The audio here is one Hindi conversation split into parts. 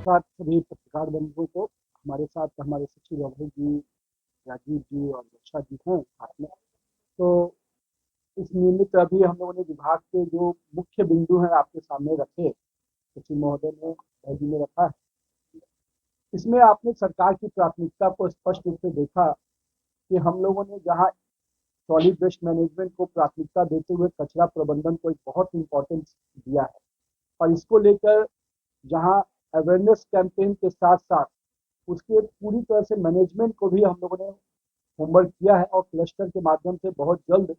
साथ सभी पत्रकार बंधुओं को। हमारे साथ हमारे सचिव अभय जी, राजीव जी और वर्षा जी हैं साथ में। तो इस निमित्त अभी हम लोगों ने विभाग के जो मुख्य बिंदु हैं आपके सामने रखे, सचिव महोदय ने, अभय जी ने रखा है। इसमें आपने सरकार की प्राथमिकता को स्पष्ट रूप से देखा कि हम लोगों ने जहाँ सॉलिड वेस्ट मैनेजमेंट को प्राथमिकता देते हुए कचरा प्रबंधन को एक बहुत इंपॉर्टेंस दिया है, और इसको लेकर जहाँ अवेयरनेस कैंपेन के साथ साथ उसके पूरी तरह से मैनेजमेंट को भी हम लोगों ने होमवर्क किया है, और क्लस्टर के माध्यम से बहुत जल्द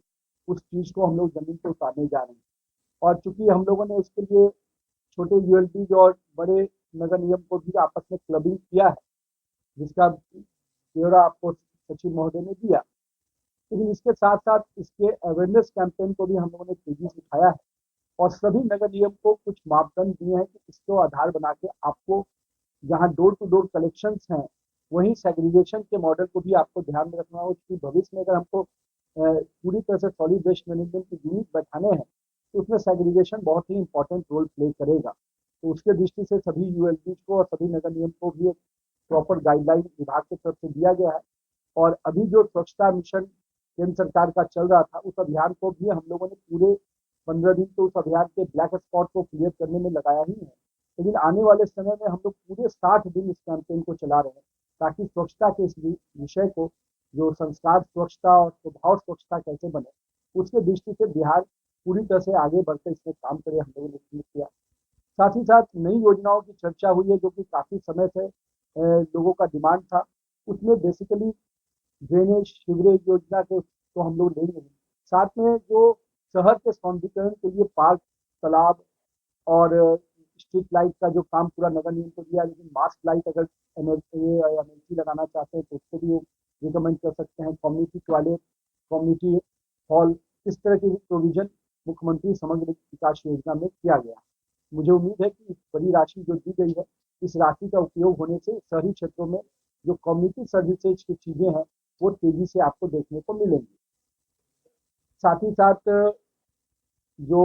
उस चीज़ को हम लोग जमीन पर उतारने जा रहे हैं। और चूंकि हम लोगों ने उसके लिए छोटे यूएलबीज और बड़े नगर निगम को भी आपस में क्लबिंग किया है, जिसका ब्यौरा आपको सचिव महोदय ने दिया। लेकिन इसके साथ साथ इसके अवेयरनेस कैंपेन को भी हम लोगों ने तेजी से उठाया है, और सभी नगर निगम को कुछ मापदंड दिए हैं कि इसको आधार बना के आपको जहाँ डोर टू डोर कलेक्शंस हैं, वहीं सेग्रीगेशन के मॉडल को भी आपको ध्यान में रखना हो कि भविष्य में अगर हमको पूरी तरह से सॉलिड वेस्ट मैनेजमेंट की यूनिट बैठाने हैं, तो उसमें सेग्रीगेशन बहुत ही इंपॉर्टेंट रोल प्ले करेगा। तो उसके दृष्टि से सभी यूएलपी को और सभी नगर निगम को भी एक प्रॉपर गाइडलाइन विभाग की तरफ से दिया गया है। और अभी जो स्वच्छता मिशन केंद्र सरकार का चल रहा था, उस अभियान को भी हम लोगों ने पूरे 15 दिन तो उस अभियान के ब्लैक स्पॉट को क्लियर करने में लगाया ही है। लेकिन आने वाले समय में हम लोग पूरे 60 दिन इस कैंपेन को चला रहे हैं, ताकि स्वच्छता के इस विषय को, जो संस्कार स्वच्छता और स्वभाव स्वच्छता कैसे बने, उसके दृष्टि से बिहार पूरी तरह से आगे बढ़कर इसमें काम करे, हम लोगों ने किया। साथ ही साथ नई योजनाओं की चर्चा हुई है, जो कि काफी समय से लोगों का डिमांड था। उसमें बेसिकली ड्रेनेज सीवरेज योजना तो हम लोग लेंगे ही। साथ में जो शहर के सौंदर्यीकरण के लिए पार्क, तालाब और स्ट्रीट लाइट का जो काम पूरा नगर निगम को दिया, लेकिन मास्क लाइट अगर एमएलसी लगाना चाहते हैं तो उसको भी रिकमेंड कर सकते हैं। कम्युनिटी टॉयलेट, कम्युनिटी हॉल, इस तरह की प्रोविजन मुख्यमंत्री समग्र विकास योजना में किया गया। मुझे उम्मीद है कि इस बड़ी राशि जो दी गई है, इस राशि का उपयोग होने से शहरी क्षेत्रों में जो कम्युनिटी सर्विसेज की चीजें हैं, वो तेजी से आपको देखने को मिलेंगी। साथ ही साथ जो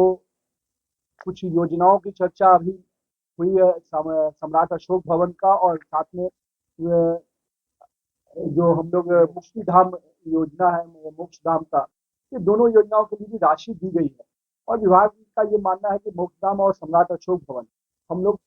कुछ योजनाओं की चर्चा अभी हुई है, सम्राट अशोक भवन का, और साथ में जो हम लोग मुक्ति धाम योजना है, मोक्ष धाम का, ये दोनों योजनाओं के लिए भी राशि दी गई है। और विभाग का ये मानना है कि मोक्ष धाम और सम्राट अशोक भवन हम लोग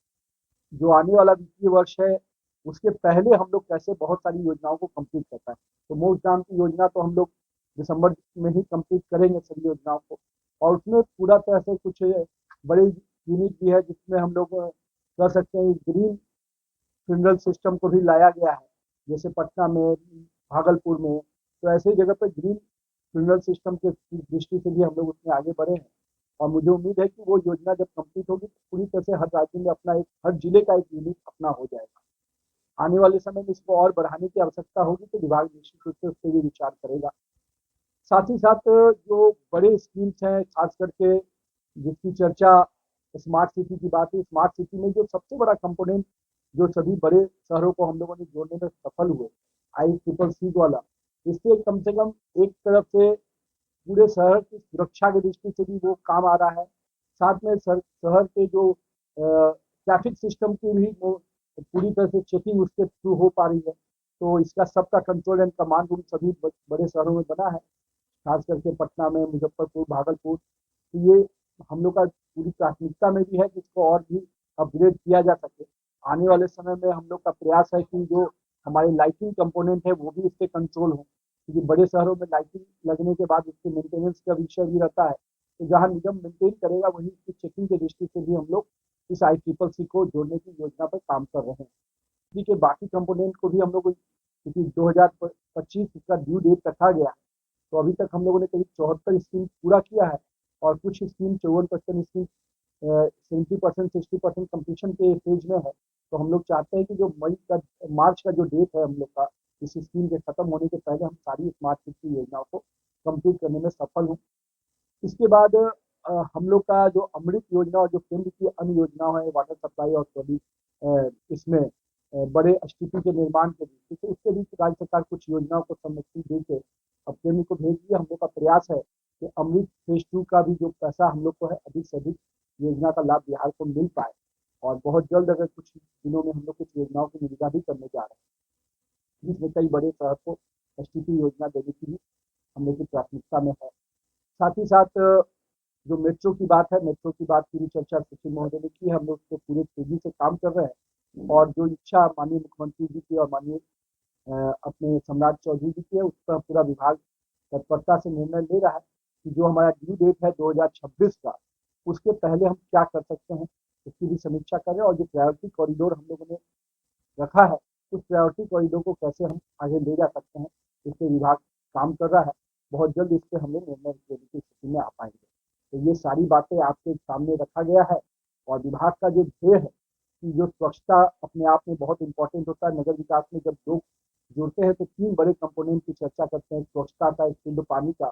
जो आने वाला वित्तीय वर्ष है, उसके पहले हम लोग कैसे बहुत सारी योजनाओं को कंप्लीट कर पाए। तो मोक्ष धाम की योजना तो हम लोग दिसंबर में ही कंप्लीट करेंगे सभी योजनाओं को, और उसमें पूरा तरह से कुछ बड़ी यूनिट भी है जिसमें हम लोग कर सकते हैं। ग्रीन फ्यूनरल सिस्टम को भी लाया गया है, जैसे पटना में, भागलपुर में। तो ऐसे जगह पर ग्रीन फ्यूनरल सिस्टम के दृष्टि से भी हम लोग उसमें आगे बढ़े हैं। और मुझे उम्मीद है कि वो योजना जब कंप्लीट होगी तो पूरी तरह से हर राज्य में अपना एक, हर जिले का एक यूनिट अपना हो जाएगा। आने वाले समय में इसको और बढ़ाने की आवश्यकता होगी तो विभाग निश्चित रूप से उस पर भी विचार करेगा। साथ ही साथ जो बड़े स्कीम्स हैं, खास करके जिसकी चर्चा स्मार्ट सिटी की बात है, स्मार्ट सिटी में जो सबसे बड़ा कंपोनेंट जो सभी बड़े शहरों को हम लोगों ने जोड़ने में सफल हुए, ICCC वाला, इससे कम से कम एक तरफ से पूरे शहर की सुरक्षा की दृष्टि से भी वो काम आ रहा है। साथ में शहर के जो ट्रैफिक सिस्टम की भी वो पूरी तरह से चेकिंग उसके थ्रू हो पा रही है। तो इसका सबका कंट्रोल एंड कमांड रूम सभी बड़े शहरों में बना है, खास करके पटना में, मुजफ्फरपुर, भागलपुर। तो ये हम लोग का पूरी प्राथमिकता में भी है कि इसको और भी अपग्रेड किया जा सके। आने वाले समय में हम लोग का प्रयास है कि जो हमारे लाइटिंग कंपोनेंट है वो भी इससे कंट्रोल हो, क्योंकि बड़े शहरों में लाइटिंग लगने के बाद उसके मेंटेनेंस का विषय भी रहता है। तो जहाँ निगम मेंटेन करेगा, वहीं उसकी चेकिंग की दृष्टि से भी हम लोग इस ICCC को जोड़ने की योजना पर काम कर रहे हैं। बिजली के बाकी कंपोनेंट को भी हम लोग, क्योंकि 2025 इसका ड्यू डेट रखा गया है, तो अभी तक हम लोगों ने करीब 74 स्कीम पूरा किया है, और कुछ स्कीम 54-55 स्कीम 70% 60% कम्प्लीशन के फेज में है। तो हम लोग चाहते हैं कि जो मार्च का जो डेट है हम लोग का, इस स्कीम के खत्म होने के पहले हम सारी स्मार्ट सिटी योजनाओं को कंप्लीट करने में सफल हों। इसके बाद हम लोग का जो अमृत योजना और जो केंद्र की अन्य योजनाओं है, वाटर सप्लाई और सभी इसमें बड़े एसटीपी के निर्माण के दृष्टि से, उसके भी राज्य सरकार कुछ योजनाओं को सम्मति दे के अब केंद्र को भेज दिया। हम लोग का प्रयास है कि अमृत फेज 2 का भी जो पैसा हम लोग को है, अधिक से अधिक योजना का लाभ बिहार को मिल पाए। और बहुत जल्द अगर कुछ दिनों में हम लोग कुछ योजनाओं की निविदा भी करने जा रहे हैं, जिसमें कई बड़े शहर को एसटीपी योजना देने की भी हम लोग की प्राथमिकता में है। साथ ही साथ जो मेट्रो की बात है, मेट्रो की बात की भी चर्चा सुशील महोदय ने की है। हम लोग उस पर पूरे तेजी से काम कर रहे हैं और जो इच्छा माननीय मुख्यमंत्री जी की और माननीय अपने सम्राट चौधरी जी की है, उस पर पूरा विभाग तत्परता से निर्णय ले रहा है कि जो हमारा ड्यू डेट है 2026 का, उसके पहले हम क्या कर सकते हैं, उसकी भी समीक्षा कर रहे हैं। और जो प्रायोरिटी कॉरिडोर हम लोगों ने रखा है, उस प्रायोरिटी कॉरिडोर को कैसे हम आगे ले जा सकते हैं, इस पे विभाग काम कर रहा है। बहुत जल्द इस पे हम लोग निर्णय लेने की स्थिति में आ पाएंगे। तो ये सारी बातें आपके सामने रखा गया है और विभाग का जो ध्येय है कि जो स्वच्छता अपने आप में बहुत इंपॉर्टेंट होता है। नगर विकास में जब लोग जुड़ते हैं तो तीन बड़े कंपोनेंट की चर्चा करते हैं, स्वच्छता का, एक शुद्ध पानी का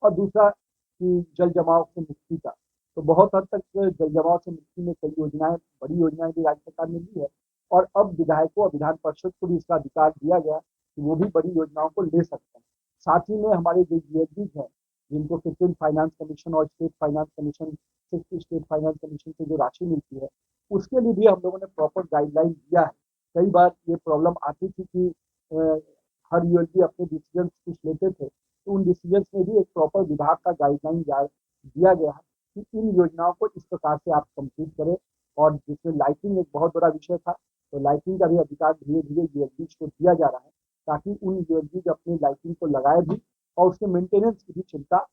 और दूसरा कि जल जमाव से मुक्ति का। तो बहुत हद तक जल जमाव से मुक्ति में कई योजनाएं, बड़ी योजनाएं भी राज्य सरकार ने ली है और अब विधायकों और विधान परिषद को भी इसका अधिकार दिया गया कि वो भी बड़ी योजनाओं को ले सकते हैं। साथ ही में हमारे जो जीएसडीज हैं, जिनको 15 फाइनेंस कमीशन और state finance commission, 6 state finance commission से जो राशि मिलती है, उसके लिए भी हम लोगों ने प्रॉपर गाइडलाइन दिया है। कई बार ये प्रॉब्लम आती थी कि हर यूएलबी अपने डिसीजन कुछ लेते थे, तो उन डिसीजन में भी एक प्रॉपर विभाग का गाइडलाइन दिया गया है कि इन योजनाओं को इस प्रकार से आप कंप्लीट करें। और जिसमें लाइटिंग एक बहुत बड़ा विषय था, तो लाइटिंग का भी अधिकार धीरे धीरे यूएलबीज को दिया जा रहा है ताकि उन यूएलबीज अपनी लाइटिंग को लगाए भी और उसके मेंटेनेंस की भी चिंता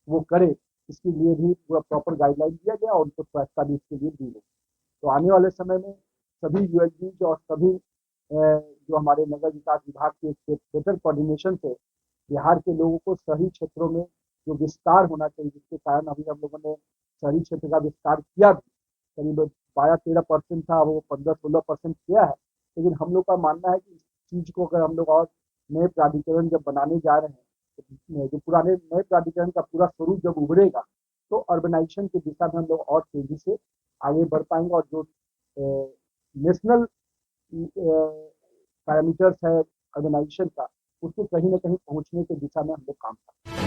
वो करे। इसके लिए भी पूरा प्रॉपर गाइडलाइन दिया गया और उनको स्वायत्ता भी इसके लिए दी गई। तो आने वाले समय में सभी यूएलबीज और सभी जो हमारे नगर विकास विभाग के बेटर कोऑर्डिनेशन से बिहार के लोगों को शहरी क्षेत्रों में जो विस्तार होना चाहिए, जिसके कारण अभी हम लोगों ने शहरी क्षेत्र का विस्तार किया भी, करीब 12-13% था, वो 15-16% किया है। लेकिन हम लोग का मानना है कि इस चीज़ को अगर हम लोग और नए प्राधिकरण जब बनाने जा रहे हैं, तो जो पुराने नए प्राधिकरण का पूरा स्वरूप जब उभरेगा, तो अर्बनाइजेशन की दिशा में हम लोग और तेजी से आगे बढ़ पाएंगे और जो नेशनल पैरामीटर्स है ऑर्गेनाइजेशन का, उसको कहीं ना कहीं पहुंचने की दिशा में हम लोग काम करें।